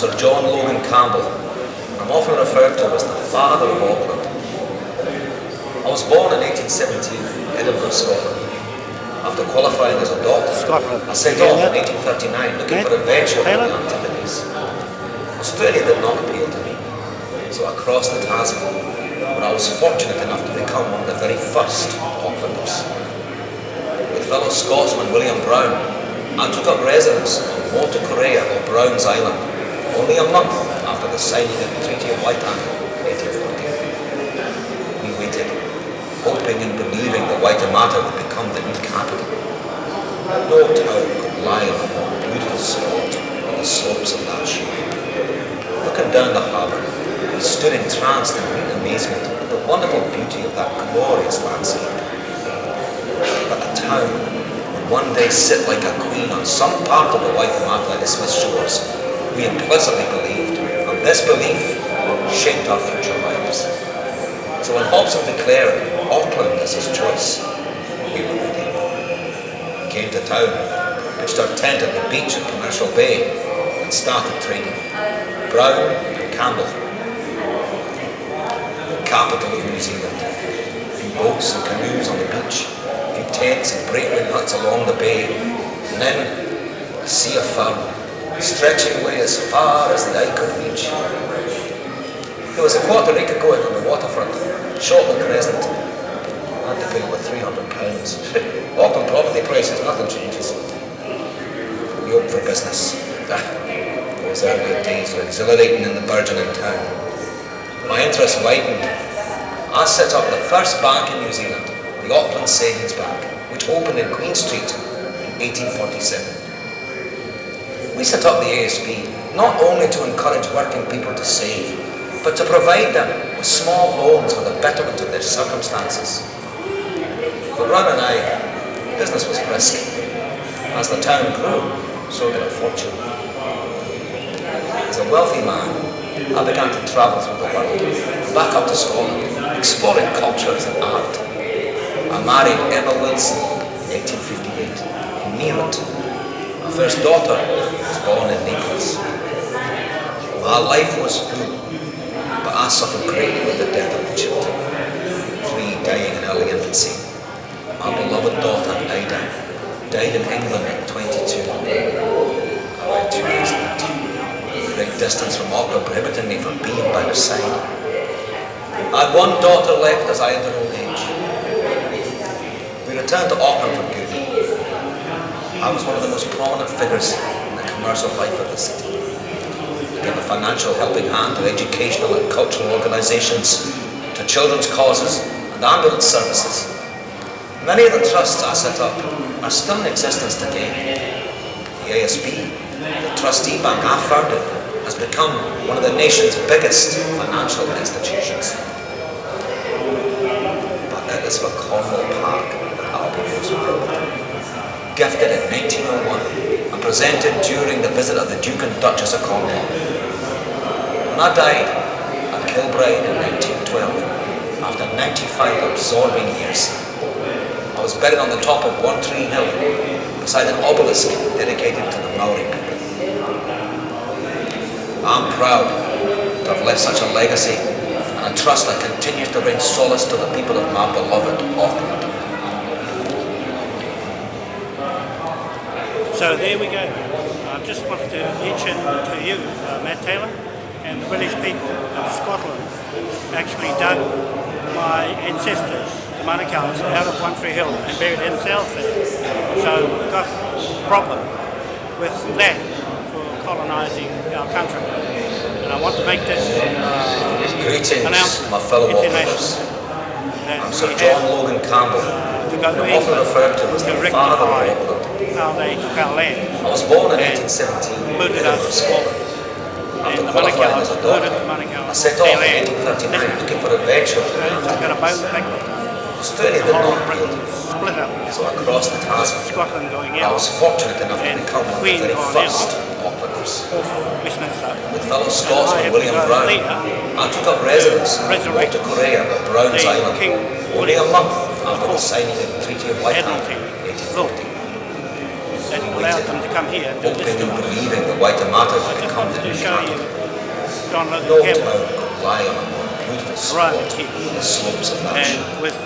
Sir John Logan Campbell. I'm often referred to as the father of Auckland. I was born in 1817 in Edinburgh, Scotland. After qualifying as a doctor, I set off in 1839 looking for adventure in the Antipodes. Australia did not appeal to me, so I crossed the Tasman, where I was fortunate enough to become one of the very first Aucklanders. With fellow Scotsman William Brown, I took up residence on Motu Korea or Brown's Island, only a month after the signing of the Treaty of Waitangi in 1840. We waited, hoping and believing that Waitemata would become the new capital. No town could lie on a more beautiful spot on the slopes of that shore. Looking down the harbour, we stood entranced in mute amazement at the wonderful beauty of that glorious landscape. But a town would one day sit like a queen on some part of the Waitemata Isthmus shores, we implicitly believed, and this belief shaped our future lives. So when Hobson declared Auckland as his choice, we were ready. We came to town, pitched our tent at the beach in Commercial Bay, and started trading. Brown and Campbell, the capital of New Zealand. A few boats and canoes on the beach, a few tents and breakwind huts along the bay, and then a sea of fur, stretching away as far as the eye could reach. There was a quarter acre going on the waterfront, short and crescent. I had to pay over £300. Auckland property prices, nothing changes. We opened for business. Those early days were exhilarating in the burgeoning town. My interest widened. I set up the first bank in New Zealand, the Auckland Savings Bank, which opened in Queen Street in 1847. We set up the ASB not only to encourage working people to save, but to provide them with small loans for the betterment of their circumstances. For Ron and I, business was brisk. As the town grew, so did our fortune. As a wealthy man, I began to travel through the world, back up to Scotland, exploring cultures and art. I married Emma Wilson in 1858 in Meerut. My first daughter was born in Naples. My life was good, but I suffered greatly with the death of the children, 3 dying in early infancy. My beloved daughter, Ida, died in England at 22. I went 2 days later. Great distance from Auckland prohibited me from being by her side. I had one daughter left as I entered old age. We returned to Auckland for good. I was one of the most prominent figures in the commercial life of the city. I gave a financial helping hand to educational and cultural organisations, to children's causes and ambulance services. Many of the trusts I set up are still in existence today. The ASB, the trustee bank I founded, has become one of the nation's biggest financial institutions. But it is for Cornwall Park that I'll be most proud. Gifted in 1901 and presented during the visit of the Duke and Duchess of Cornwall. When I died at Kilbride in 1912, after 95 absorbing years, I was buried on the top of One Tree Hill, beside an obelisk dedicated to the Maori people. I'm proud to have left such a legacy and a trust that continues to bring solace to the people of my beloved Auckland. So there we go. I just wanted to mention to you, Matt Taylor, and the British people of Scotland actually dug my ancestors, the Manukau's, out of One Tree Hill and buried themselves there. So we've got a problem with that for colonising our country. And I want to make this announcement, my fellow Aucklanders. I'm Sir John Logan Campbell. I'm often referred to as the father of Auckland. How they took our land. I was born in 1817 in Edinburgh, Scotland. After qualifying as a doctor, I set off in 1839 looking for adventure. Australia did not appeal to me, so I crossed the Tasman. I was fortunate enough to become one of the very first Aucklanders. With fellow Scotsman William Brown, I took up residence in Motu Korea or Brown's Island, only a month after the signing of the Treaty of Waitangi in 1840. that allowed them to come here and do this hoping to and us. believing the Waitemata I would just become wanted the to new show you capital. John No Logan Campbell town could lie on a more beautiful spot arriving here on the slopes of that and shore. with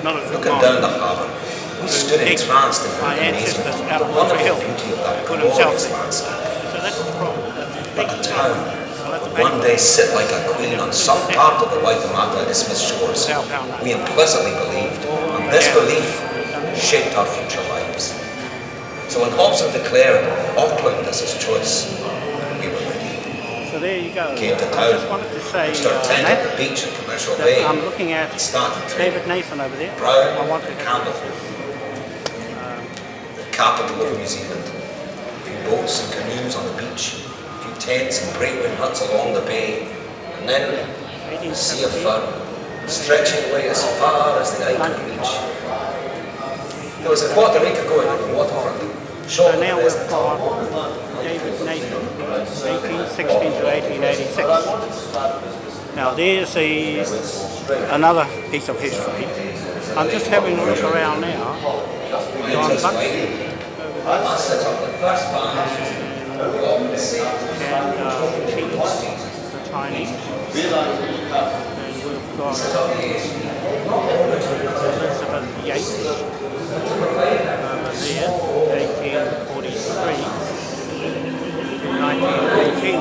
military Looking down the command harbour, we to stood dig entranced in my amazement ancestors at out the of One Tree wonderful Hill beauty of that and put himself glorious there. landscape. So that's the problem. That's a big But a town I'll have to would pay one for day it. sit like a queen on some part of the Waitemata Isthmus shores. We implicitly believed, and this belief shaped our future lives. So when Hobson declared Auckland as his choice, we were ready. So there you go. Came to I town, just wanted to say, pitched our tent at Matt, the beach at Commercial that Bay, I'm looking at and started David trading. Nathan over there. Brown, I want to Campbell, the capital of New Zealand. A few boats and canoes on the beach, a few tents and breakwind huts along the bay, and then a sea of fun, stretching away as far as the eye could reach. There was a quarter acre going on the waterfront. So now we've got David Nathan, 1816 to 1886. Now there's another piece of history. I'm just having a look around now. John Buck over there. And Cheese, the Chinese. And we've got Elizabeth Yates over there, 1843 to 1918.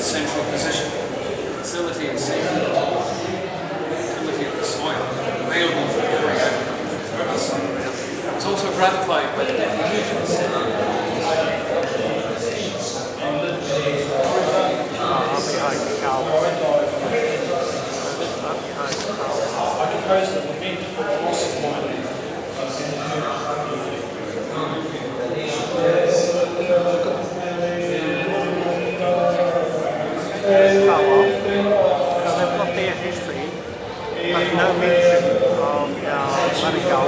Central position, facility and safety, utility of the soil, available for carrying out purpose. It's also gratified by the definitions. So they've got their history, but no mention of Manukau,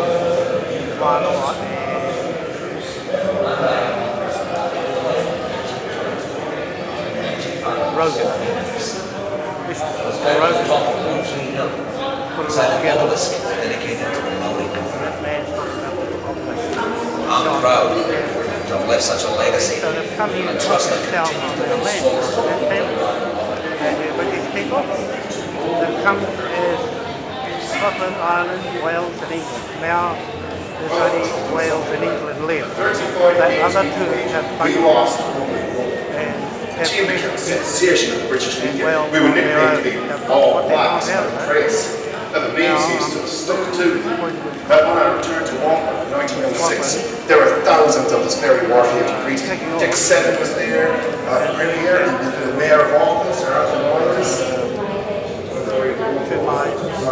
Wanoa and Rogan. Rogan put it all together. Dedicated to the Maori people. That man's not about the population. I'm proud to have left such a legacy So they've come here and to trust put that themselves on their land. And the British people, they've come as Scotland, Ireland, Wales and England. Now there's only Wales and England left. The other two have buggered off and have Sensation of British media. Well, We were nicknamed the All Blacks by the press, and the name seems to have stuck to me. When I returned to Auckland in 1906, there were thousands of this very wharf here to greet. Dick Sennett was there, Premier, the Mayor of Auckland, Sir Arthur Moyers. to my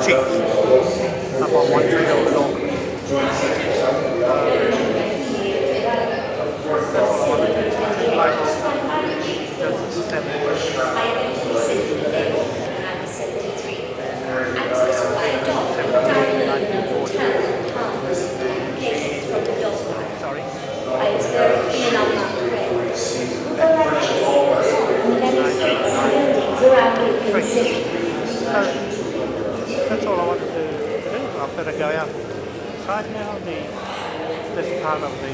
chief up on One Tree Hill in Auckland. That's what I want to do. Like, just 7 years. Sorry. That's all I wanted to do. I better go outside now. This part of the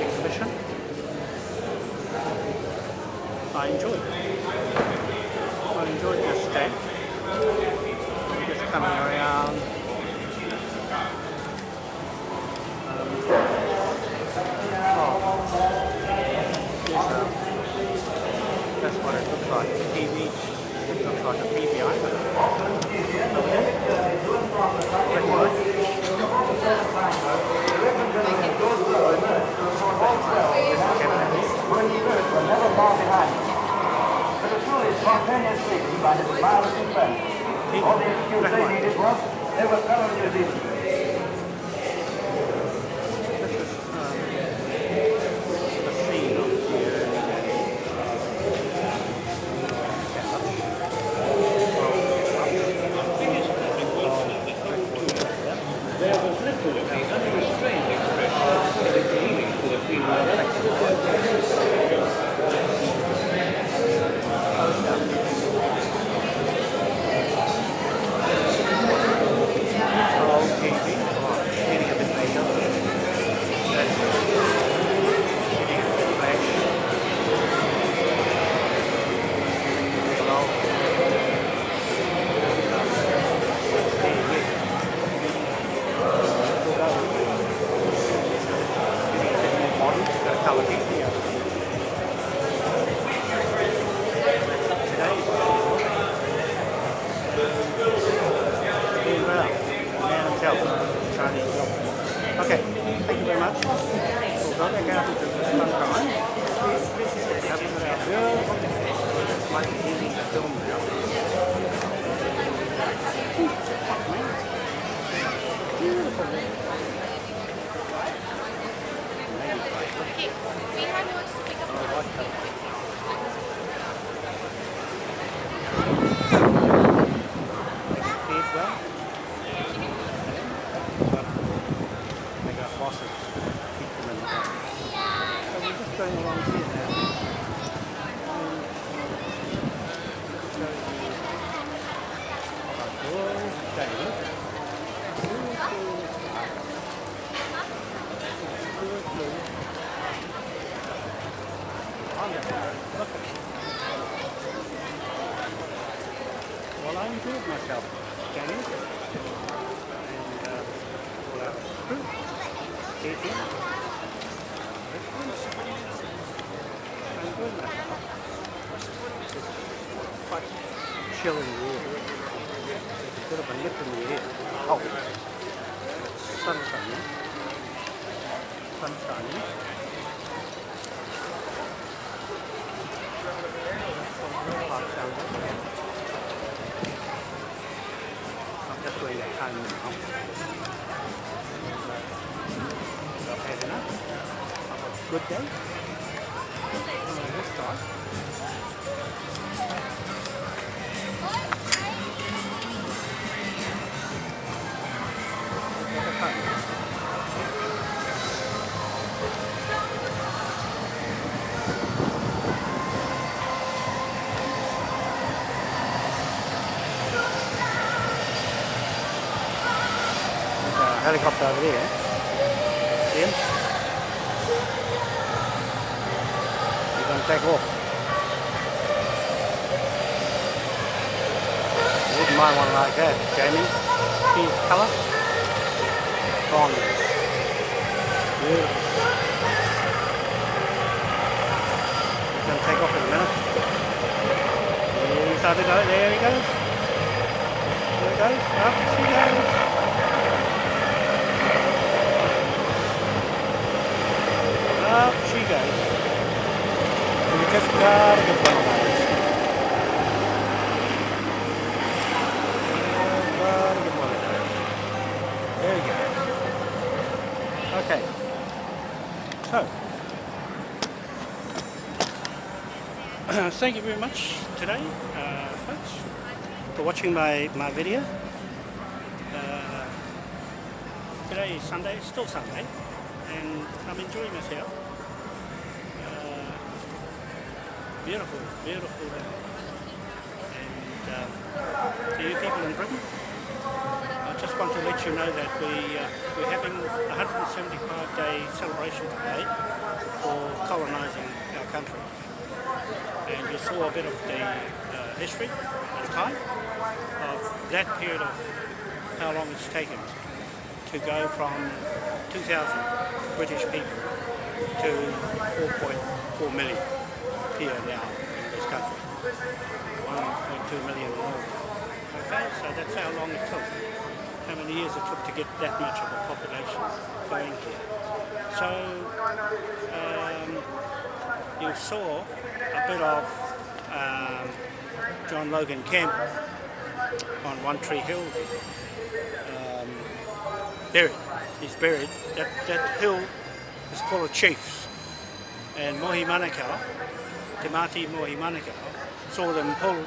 exhibition. I enjoyed this day. Just coming around. That's what it looks like. TV. It looks like a PVI. Over there. Pretty good. never far behind. But a truly spontaneous speaking by his marvelous friends. All the excuse they needed was they were fellow New Zealanders. Well, I enjoyed myself, James, and all our crew, eating. I enjoyed myself. It's quite chill in the air. There's a bit of a nip in the air. Oh, sun shining. Sun shining. I'm just going to time now. Okay, enough. Have a good day. This start. Helicopter over there. See him? He's going to take off. You wouldn't mind one like that, Jaymie. See his colour? Bronze. Beautiful. He's going to take off in a minute. He's over there. There he goes. There he goes. Up she goes. Up she goes. You just gotta get one of those. Gotta get one of those. There you go. Okay. So, thank you very much today, folks, for watching my video. Today is Sunday, still Sunday, and I'm enjoying myself. Beautiful, beautiful. And to you people in Britain, I just want to let you know that we're having a 175-day celebration today for colonising our country. And you saw a bit of the history and time of that period of how long it's taken to go from 2,000 British people to 4.4 million here now in this country. 1.2 million in all. Okay, so that's how long it took. How many years it took to get that much of a population going here. So, you saw a bit of John Logan Campbell on One Tree Hill buried. He's buried. That hill is full of chiefs. And Mohi Manukau, Te Mati Mohi Manukau, saw them pull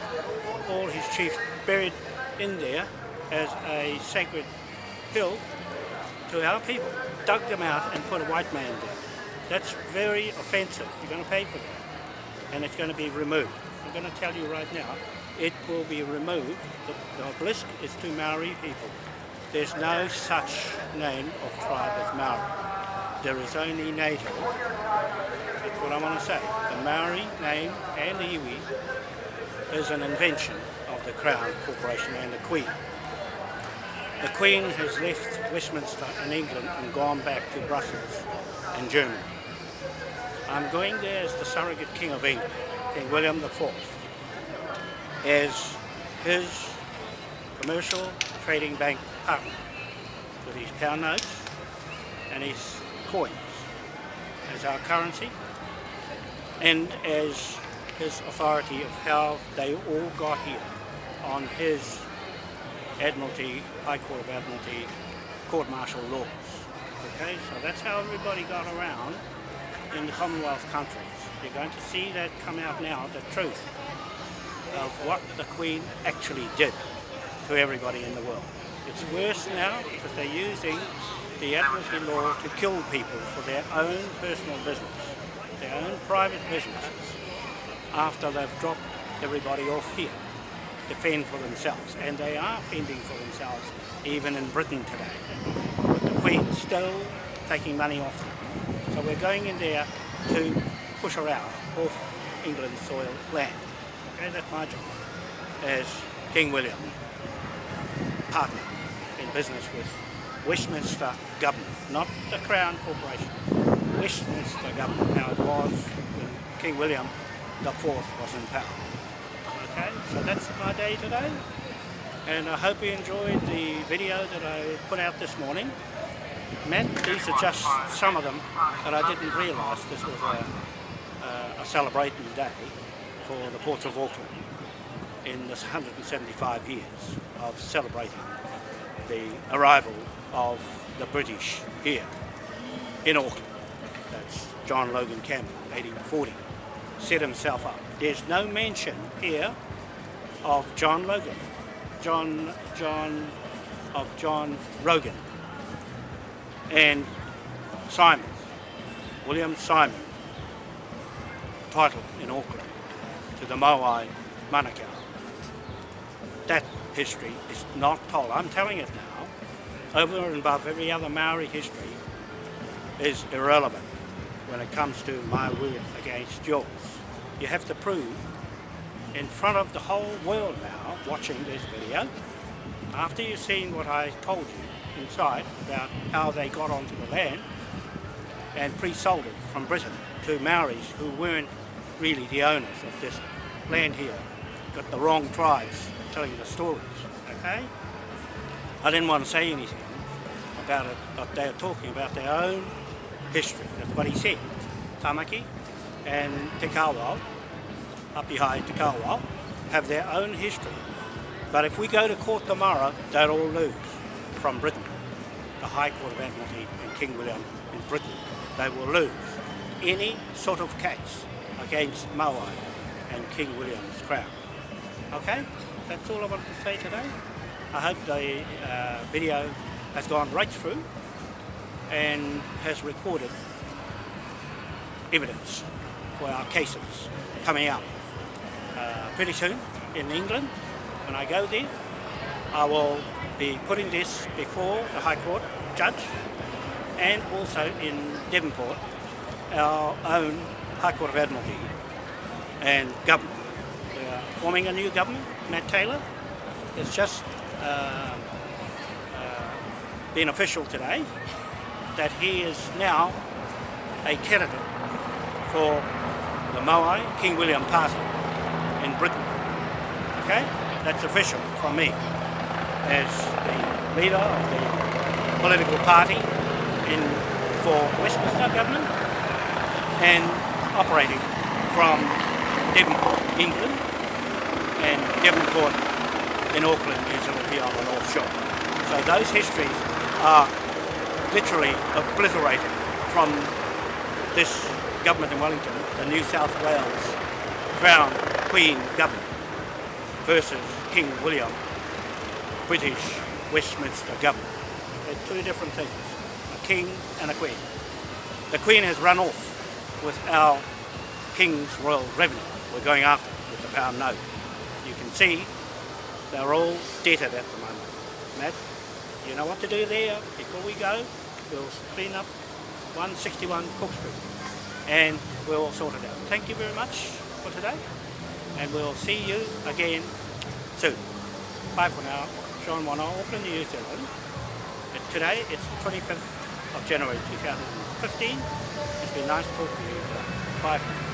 all his chiefs buried in there as a sacred hill to our people. Dug them out and put a white man there. That's very offensive. You're going to pay for that. And it's going to be removed. I'm going to tell you right now, it will be removed. The obelisk is to Maori people. There's no such name of tribe as Maori. There is only native. That's what I want to say. The Maori name and the iwi is an invention of the Crown Corporation and the Queen. The Queen has left Westminster in England and gone back to Brussels in Germany. I'm going there as the surrogate King of England, King William IV, as his commercial trading bank partner with his pound notes and his coins as our currency, and as his authority of how they all got here on his Admiralty, High Court of Admiralty, court-martial laws. Okay, so that's how everybody got around in the Commonwealth countries. You're going to see that come out now, the truth of what the Queen actually did to everybody in the world. It's worse now because they're using the Admiralty law to kill people for their own personal business, their own private businesses, after they've dropped everybody off here to fend for themselves. And they are fending for themselves even in Britain today, with the Queen still taking money off them. So we're going in there to push her out off England's soil land. Okay, that's my job as King William, partner in business with Westminster Government, not the Crown Corporation, Westminster Government, how it was when King William IV was in power. Okay, so that's my day today, and I hope you enjoyed the video that I put out this morning. Matt, these are just some of them, but I didn't realise this was a celebrating day for the Ports of Auckland in this 175 years of celebrating the arrival of the British here in Auckland. That's John Logan Campbell, 1840, set himself up. There's no mention here of John Logan, John Rogan, and Simon, William Simon, title in Auckland to the Moai Manukau. That history is not told. I'm telling it now, over and above every other Maori history, is irrelevant when it comes to my word against yours. You have to prove in front of the whole world now, watching this video, after you've seen what I told you inside about how they got onto the land and pre-sold it from Britain to Maoris who weren't really the owners of this land here, got the wrong tribes telling the stories, okay? I didn't want to say anything about it, but they're talking about their own history. That's what he said. Tamaki and Te Kawau, Apihai Te Kawau, have their own history. But if we go to court tomorrow, they'll all lose from Britain. The High Court of Admiralty and King William in Britain, they will lose any sort of case against Moai and King William's crown. Okay? That's all I wanted to say today. I hope the video has gone right through and has recorded evidence for our cases coming up pretty soon in England. When I go there, I will be putting this before the High Court judge and also in Devonport, our own High Court of Admiralty and government. We are forming a new government. Matt Taylor has just been official today that he is now a candidate for the Moai King William Party in Britain. Okay? That's official from me as the leader of the political party for Westminster Government and operating from Devonport, England, and Devonport in Auckland, New Zealand, here on the North Shore. So those histories are literally obliterated from this government in Wellington, the New South Wales Crown Queen government versus King William, British Westminster government. They're two different things, a king and a queen. The Queen has run off with our King's Royal Revenue. We're going after it with the pound note. You can see they're all debtored at the moment. Matt, you know what to do there. Before we go, we'll clean up 161 Cook Street and we'll sort it out. Thank you very much for today and we'll see you again soon. Bye for now. Sean Wanoa, Auckland, New Zealand. Today it's the 25th of January 2015. It's been nice talking to you today. Bye for now.